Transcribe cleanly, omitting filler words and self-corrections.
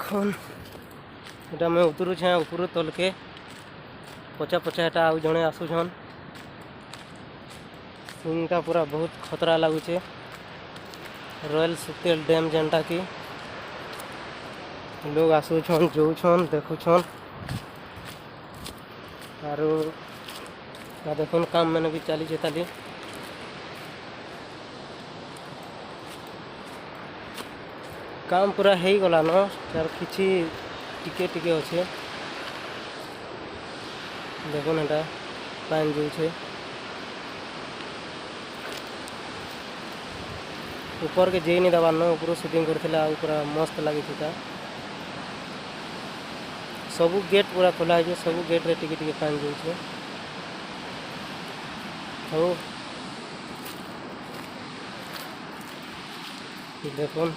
देखुन एटा मैं उतरू छे ऊपर तल के पचा पचा एटा आउ जड़े आसुछन सीनटा पूरा बहुत खतरा लगुचे। रॉयल सुक्तेल डैम जेनटा कि लोग आसुछन जोछन देखुछन आरो देखुन काम मैंने भी चली ताली काम पूरा हो गला न तार किछि टिके टिके अच्छे देखुन एटा पानी जाऊे ऊपर के जे नहीं दबार न ऊपर शूटिंग करथिला पूरा मस्त लगी था। सबू गेट पूरा खोला है सबू गेट रे टिके टिके पानी जाऊे हो देखुन।